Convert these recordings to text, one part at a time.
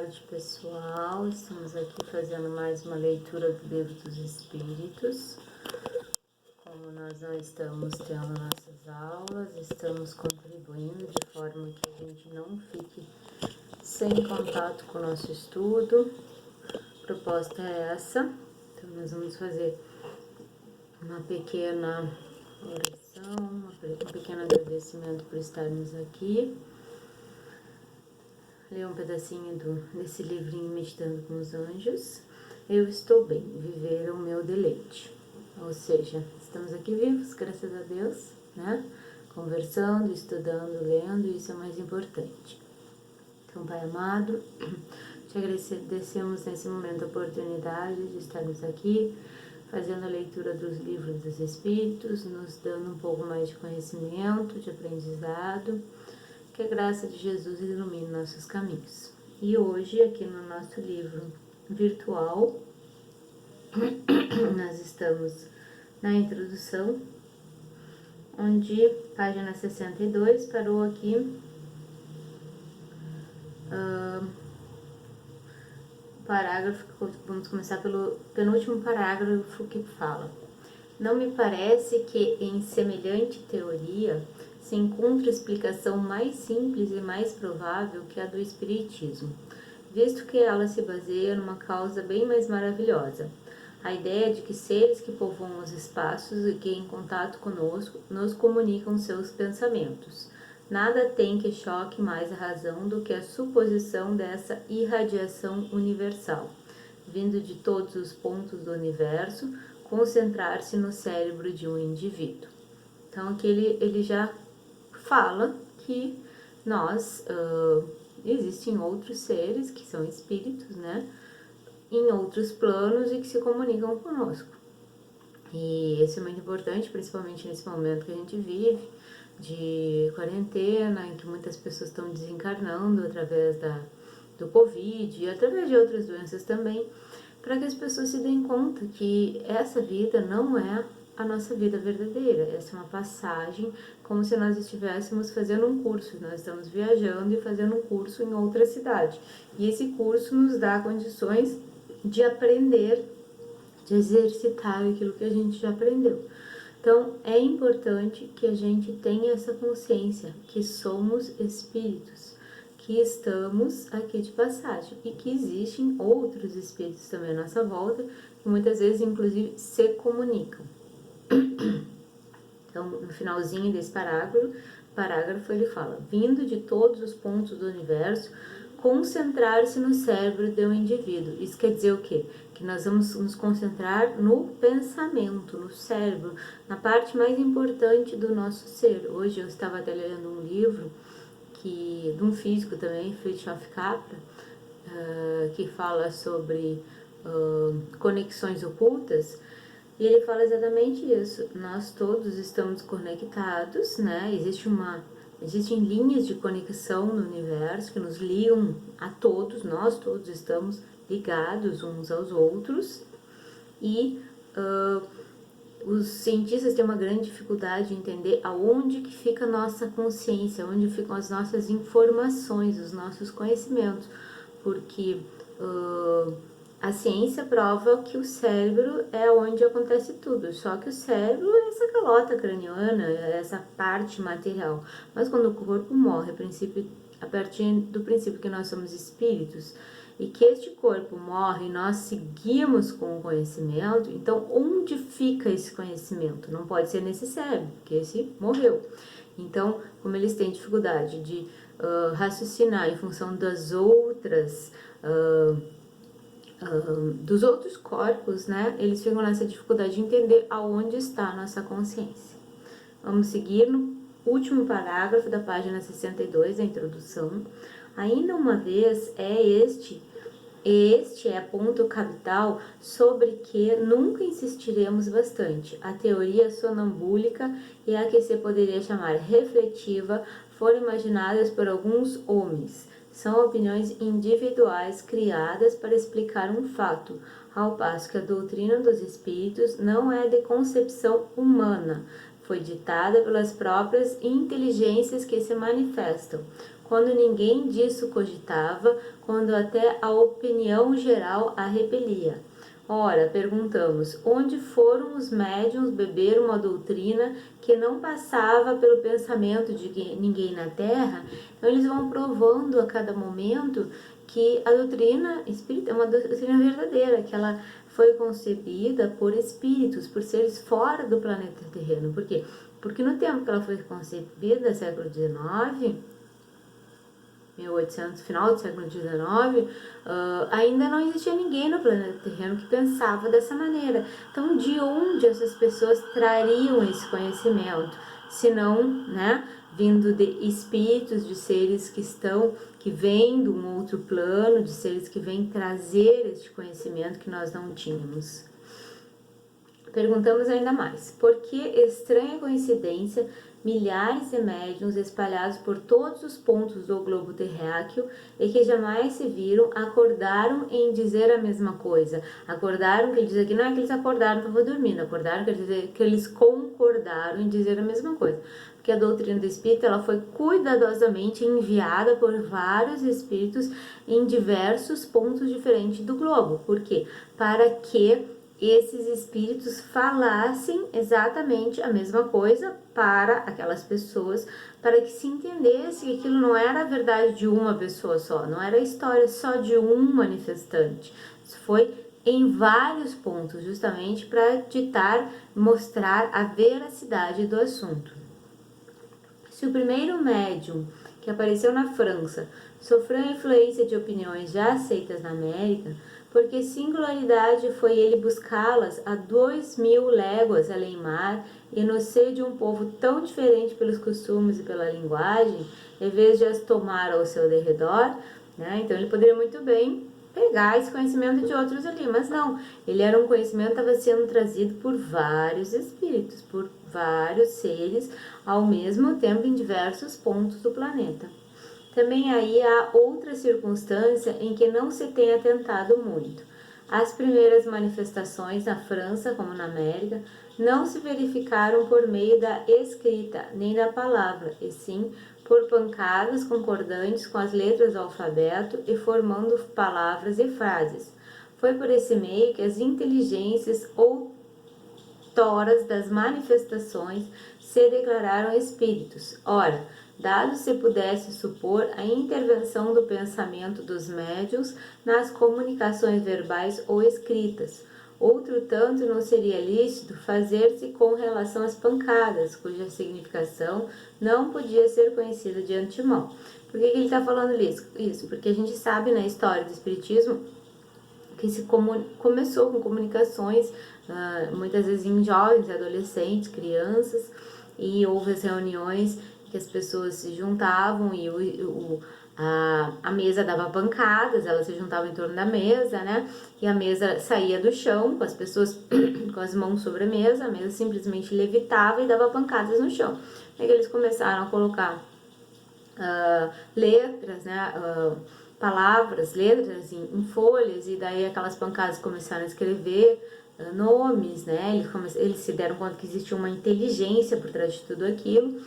tarde, pessoal. Estamos aqui fazendo mais uma leitura do Livro dos Espíritos. Como nós não estamos tendo nossas aulas, estamos contribuindo de forma que a gente não fique sem contato com o nosso estudo. A proposta é essa. Então, nós vamos fazer uma pequena oração, um pequeno agradecimento por estarmos aqui. Ler um pedacinho desse livrinho Meditando com os Anjos. Eu estou bem, viver é o meu deleite. Ou seja, estamos aqui vivos, graças a Deus, né? Conversando, estudando, lendo, isso é o mais importante. Então, Pai amado, te agradecemos nesse momento a oportunidade de estarmos aqui, fazendo a leitura dos livros dos Espíritos, nos dando um pouco mais de conhecimento, de aprendizado. Que a graça de Jesus ilumine nossos caminhos. E hoje, aqui no nosso livro virtual, nós estamos na introdução, onde, página 62, parou aqui o parágrafo, vamos começar pelo penúltimo parágrafo que fala: não me parece que em semelhante teoria se encontra explicação mais simples e mais provável que a do Espiritismo, visto que ela se baseia numa causa bem mais maravilhosa, a ideia de que seres que povoam os espaços e que em contato conosco nos comunicam seus pensamentos. Nada tem que choque mais a razão do que a suposição dessa irradiação universal, vindo de todos os pontos do universo, concentrar-se no cérebro de um indivíduo. Então aqui ele já fala que nós, existem outros seres que são espíritos, né, em outros planos e que se comunicam conosco. E isso é muito importante, principalmente nesse momento que a gente vive, de quarentena, em que muitas pessoas estão desencarnando através do Covid e através de outras doenças também, para que as pessoas se deem conta que essa vida não é a nossa vida verdadeira. Essa é uma passagem, como se nós estivéssemos fazendo um curso. Nós estamos viajando e fazendo um curso em outra cidade. E esse curso nos dá condições de aprender, de exercitar aquilo que a gente já aprendeu. Então, é importante que a gente tenha essa consciência que somos espíritos, que estamos aqui de passagem e que existem outros espíritos também à nossa volta, que muitas vezes, inclusive, se comunicam. Então, no finalzinho desse parágrafo ele fala: vindo de todos os pontos do universo, concentrar-se no cérebro de um indivíduo. Isso quer dizer o quê? Que nós vamos nos concentrar no pensamento, no cérebro, na parte mais importante do nosso ser. Hoje eu estava até lendo um livro de um físico também, Fritjof Capra, que fala sobre conexões ocultas. E ele fala exatamente isso. Nós todos estamos conectados, né? Existem linhas de conexão no universo que nos ligam a todos. Nós todos estamos ligados uns aos outros. E os cientistas têm uma grande dificuldade em entender aonde que fica a nossa consciência, onde ficam as nossas informações, os nossos conhecimentos. Porque a ciência prova que o cérebro é onde acontece tudo, só que o cérebro é essa calota craniana, é essa parte material. Mas quando o corpo morre, a partir do princípio que nós somos espíritos, e que este corpo morre e nós seguimos com o conhecimento, então onde fica esse conhecimento? Não pode ser nesse cérebro, porque esse morreu. Então, como eles têm dificuldade de raciocinar em função das outras... dos outros corpos, né, eles ficam nessa dificuldade de entender aonde está a nossa consciência. Vamos seguir no último parágrafo da página 62, a introdução. Ainda uma vez, este é ponto capital sobre que nunca insistiremos bastante. A teoria sonambúlica e a que se poderia chamar refletiva foram imaginadas por alguns homens. São opiniões individuais criadas para explicar um fato, ao passo que a doutrina dos espíritos não é de concepção humana, foi ditada pelas próprias inteligências que se manifestam, quando ninguém disso cogitava, quando até a opinião geral a repelia. Ora, perguntamos, onde foram os médiuns beber uma doutrina que não passava pelo pensamento de ninguém na Terra? Então eles vão provando a cada momento que a doutrina espírita é uma doutrina verdadeira, que ela foi concebida por espíritos, por seres fora do planeta terreno. Por quê? Porque no tempo que ela foi concebida, século XIX, 1800, final do século XIX, ainda não existia ninguém no planeta terreno que pensava dessa maneira. Então, de onde essas pessoas trariam esse conhecimento? Se não, né, vindo de espíritos, de seres que vêm de um outro plano, de seres que vêm trazer este conhecimento que nós não tínhamos. Perguntamos ainda mais, por que estranha coincidência milhares de médiuns espalhados por todos os pontos do globo terráqueo e que jamais se viram, acordaram em dizer a mesma coisa? Acordaram, que ele diz aqui, não é que eles acordaram que eu vou dormindo, acordaram quer dizer que eles concordaram em dizer a mesma coisa. Porque a doutrina do espírito ela foi cuidadosamente enviada por vários espíritos em diversos pontos diferentes do globo. Por quê? Para que esses espíritos falassem exatamente a mesma coisa para aquelas pessoas, para que se entendesse que aquilo não era a verdade de uma pessoa só, não era a história só de um manifestante. Isso foi em vários pontos, justamente para ditar, mostrar a veracidade do assunto. Se o primeiro médium que apareceu na França sofreu a influência de opiniões já aceitas na América, porque singularidade foi ele buscá-las a 2000 léguas além mar, e no seio de um povo tão diferente pelos costumes e pela linguagem, em vez de as tomar ao seu derredor, né? Então ele poderia muito bem pegar esse conhecimento de outros ali, mas não, ele era um conhecimento que estava sendo trazido por vários espíritos, por vários seres, ao mesmo tempo em diversos pontos do planeta. Também aí há outra circunstância em que não se tem atentado muito. As primeiras manifestações na França, como na América, não se verificaram por meio da escrita, nem da palavra, e sim por pancadas concordantes com as letras do alfabeto e formando palavras e frases. Foi por esse meio que as inteligências outoras das manifestações se declararam espíritos. Ora, dado se pudesse supor a intervenção do pensamento dos médiuns nas comunicações verbais ou escritas. Outro tanto não seria lícito fazer-se com relação às pancadas, cuja significação não podia ser conhecida de antemão. Por que ele está falando isso? Porque a gente sabe na história do Espiritismo que se começou com comunicações, muitas vezes em jovens, adolescentes, crianças, e houve as reuniões que as pessoas se juntavam e a mesa dava pancadas, elas se juntavam em torno da mesa, né? E a mesa saía do chão, com as pessoas com as mãos sobre a mesa simplesmente levitava e dava pancadas no chão. Aí eles começaram a colocar letras, né? Palavras, letras em folhas, e daí aquelas pancadas começaram a escrever nomes, né? Eles se deram conta que existia uma inteligência por trás de tudo aquilo.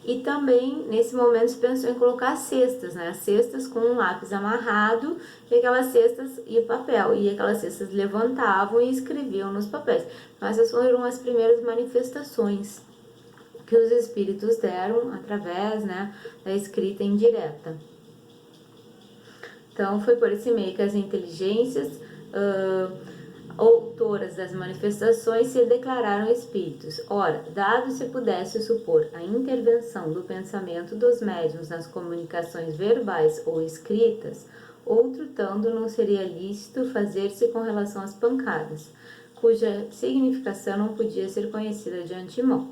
E também, nesse momento, se pensou em colocar cestas, né? Cestas com um lápis amarrado, e aquelas cestas e papel. E aquelas cestas levantavam e escreviam nos papéis. Então, essas foram as primeiras manifestações que os espíritos deram através, né, da escrita indireta. Então, foi por esse meio que as inteligências autoras das manifestações se declararam espíritos. Ora, dado se pudesse supor a intervenção do pensamento dos médiuns nas comunicações verbais ou escritas, outro tanto não seria lícito fazer-se com relação às pancadas, cuja significação não podia ser conhecida de antemão.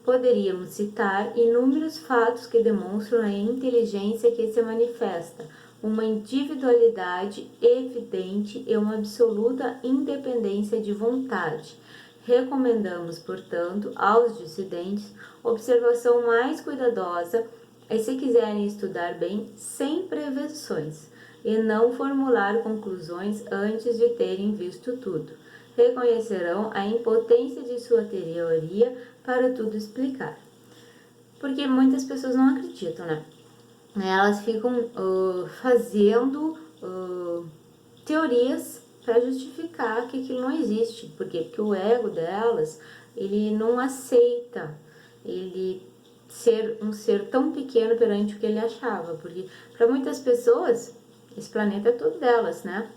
Poderíamos citar inúmeros fatos que demonstram a inteligência que se manifesta, uma individualidade evidente e uma absoluta independência de vontade. Recomendamos, portanto, aos dissidentes observação mais cuidadosa e, se quiserem estudar bem, sem prevenções, e não formular conclusões antes de terem visto tudo. Reconhecerão a impotência de sua teoria para tudo explicar. Porque muitas pessoas não acreditam, né? elas ficam fazendo teorias para justificar que aquilo não existe. Por quê? Porque o ego delas, ele não aceita ele ser um ser tão pequeno perante o que ele achava. Porque para muitas pessoas, esse planeta é todo delas, né?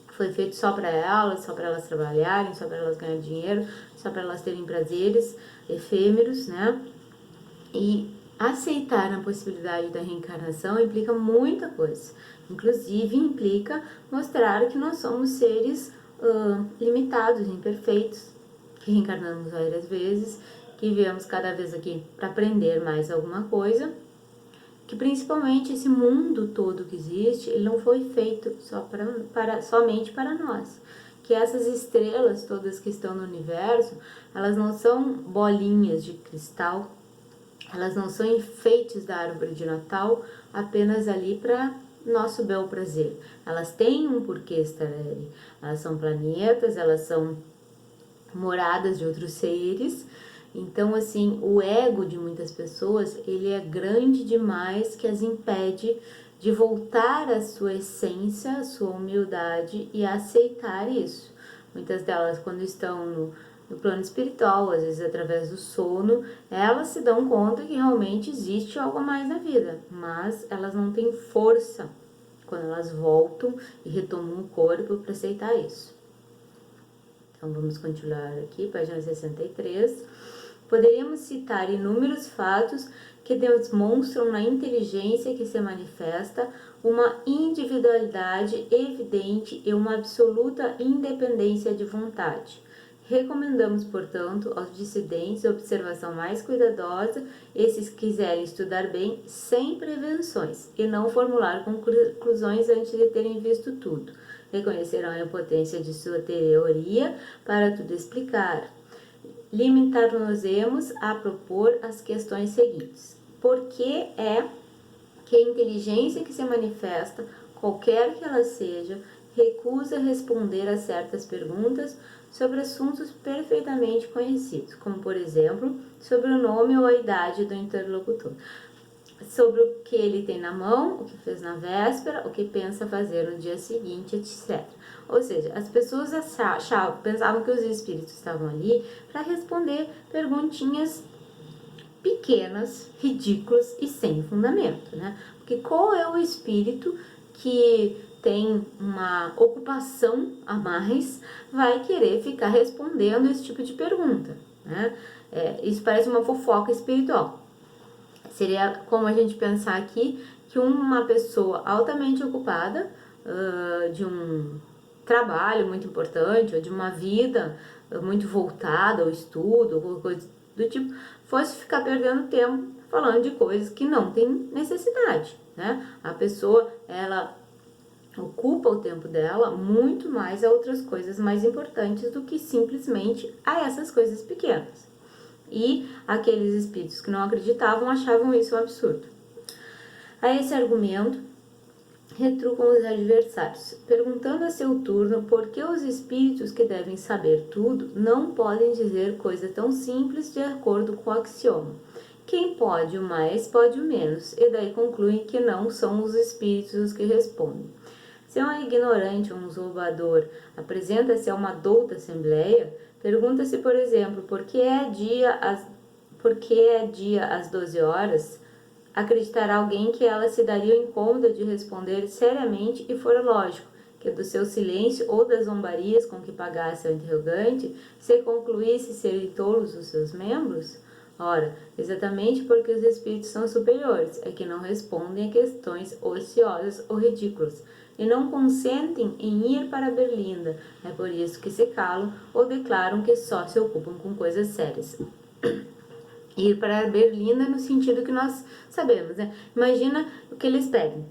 Foi feito só para elas trabalharem, só para elas ganharem dinheiro, só para elas terem prazeres efêmeros, né? E aceitar a possibilidade da reencarnação implica muita coisa. Inclusive, implica mostrar que nós somos seres limitados, imperfeitos, que reencarnamos várias vezes, que viemos cada vez aqui para aprender mais alguma coisa, que principalmente esse mundo todo que existe, ele não foi feito somente para nós. Que essas estrelas todas que estão no universo, elas não são bolinhas de cristal, elas não são enfeites da árvore de Natal apenas ali para nosso bel prazer. Elas têm um porquê estar ali. Elas são planetas, elas são moradas de outros seres. Então, assim, o ego de muitas pessoas, ele é grande demais, que as impede de voltar à sua essência, à sua humildade e aceitar isso. Muitas delas, quando estão no plano espiritual, às vezes através do sono, elas se dão conta que realmente existe algo a mais na vida, mas elas não têm força quando elas voltam e retomam o corpo para aceitar isso. Então vamos continuar aqui, página 63. Poderíamos citar inúmeros fatos que demonstram na inteligência que se manifesta uma individualidade evidente e uma absoluta independência de vontade. Recomendamos, portanto, aos dissidentes a observação mais cuidadosa, esses que quiserem estudar bem, sem prevenções, e não formular conclusões antes de terem visto tudo. Reconhecerão a impotência de sua teoria para tudo explicar. Limitar-nos-emos a propor as questões seguintes. Por que é que a inteligência que se manifesta, qualquer que ela seja, recusa responder a certas perguntas sobre assuntos perfeitamente conhecidos, como, por exemplo, sobre o nome ou a idade do interlocutor, sobre o que ele tem na mão, o que fez na véspera, o que pensa fazer no dia seguinte, etc. Ou seja, as pessoas pensavam que os espíritos estavam ali para responder perguntinhas pequenas, ridículas e sem fundamento, né? Porque qual é o espírito que tem uma ocupação a mais vai querer ficar respondendo esse tipo de pergunta, né? Isso parece uma fofoca espiritual. Seria como a gente pensar aqui que uma pessoa altamente ocupada de um trabalho muito importante ou de uma vida muito voltada ao estudo, ou coisa do tipo, fosse ficar perdendo tempo falando de coisas que não tem necessidade, né? A pessoa, ela ocupa o tempo dela muito mais a outras coisas mais importantes do que simplesmente a essas coisas pequenas. E aqueles espíritos que não acreditavam achavam isso um absurdo. A esse argumento retrucam os adversários, perguntando a seu turno por que os espíritos que devem saber tudo não podem dizer coisa tão simples de acordo com o axioma. Quem pode o mais, pode o menos, e daí concluem que não são os espíritos os que respondem. Se um ignorante ou um zombador apresenta-se a uma douta assembleia, pergunta-se, por exemplo, por que é dia às 12 horas, acreditará alguém que ela se daria o incômodo de responder seriamente e fora lógico, que do seu silêncio ou das zombarias com que pagasse ao interrogante, se concluísse serem tolos os seus membros? Ora, exatamente porque os espíritos são superiores, é que não respondem a questões ociosas ou ridículas, e não consentem em ir para Berlinda, é por isso que se calam ou declaram que só se ocupam com coisas sérias. Ir para Berlinda no sentido que nós sabemos, né? Imagina o que eles pedem.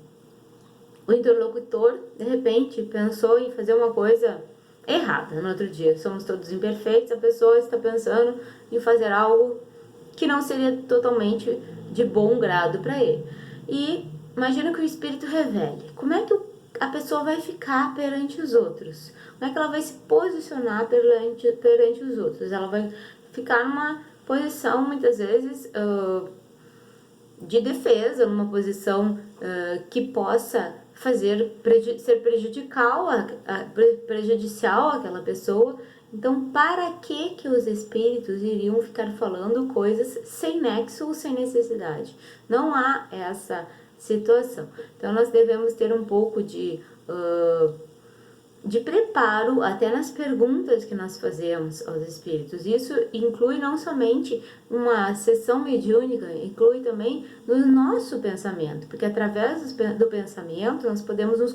O interlocutor, de repente, pensou em fazer uma coisa errada no outro dia. Somos todos imperfeitos, a pessoa está pensando em fazer algo que não seria totalmente de bom grado para ele. E imagina que o espírito revele. Como é que a pessoa vai ficar perante os outros? Como é que ela vai se posicionar perante os outros? Ela vai ficar numa posição, muitas vezes, de defesa, numa posição que possa ser prejudicial àquela pessoa. Então, para que os espíritos iriam ficar falando coisas sem nexo ou sem necessidade? Não há essa situação. Então, nós devemos ter um pouco de preparo até nas perguntas que nós fazemos aos espíritos. Isso inclui não somente uma sessão mediúnica, inclui também no nosso pensamento, porque através do pensamento nós podemos nos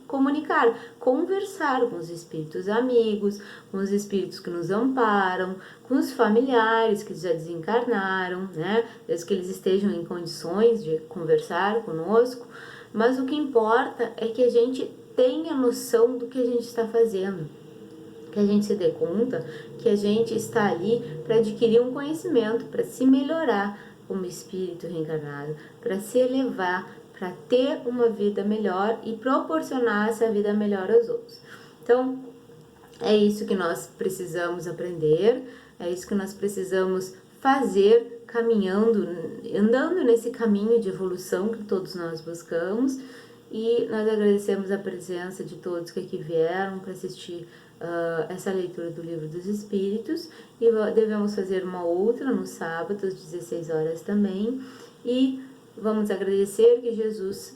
comunicar, conversar com os espíritos amigos, com os espíritos que nos amparam, com os familiares que já desencarnaram, né? Desde que eles estejam em condições de conversar conosco. Mas o que importa é que a gente tenha noção do que a gente está fazendo, que a gente se dê conta que a gente está ali para adquirir um conhecimento, para se melhorar como espírito reencarnado, para se elevar, para ter uma vida melhor e proporcionar essa vida melhor aos outros. Então, é isso que nós precisamos aprender, é isso que nós precisamos fazer, caminhando, andando nesse caminho de evolução que todos nós buscamos. E nós agradecemos a presença de todos que aqui vieram para assistir essa leitura do Livro dos Espíritos, e devemos fazer uma outra no sábado às 16 horas também, e vamos agradecer que Jesus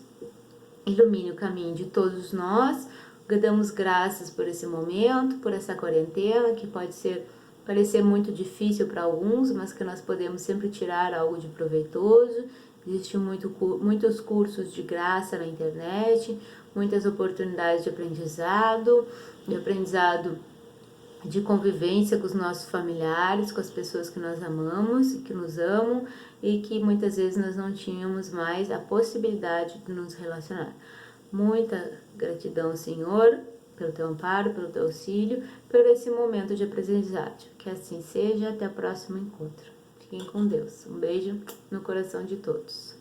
ilumine o caminho de todos nós. Damos graças por esse momento, por essa quarentena que pode parecer muito difícil para alguns, mas que nós podemos sempre tirar algo de proveitoso. Existem muitos cursos de graça na internet, muitas oportunidades de aprendizado de convivência com os nossos familiares, com as pessoas que nós amamos e que nos amam, e que muitas vezes nós não tínhamos mais a possibilidade de nos relacionar. Muita gratidão, Senhor, pelo teu amparo, pelo teu auxílio, por esse momento de aprendizado. Que assim seja, até o próximo encontro. Fiquem com Deus. Um beijo no coração de todos.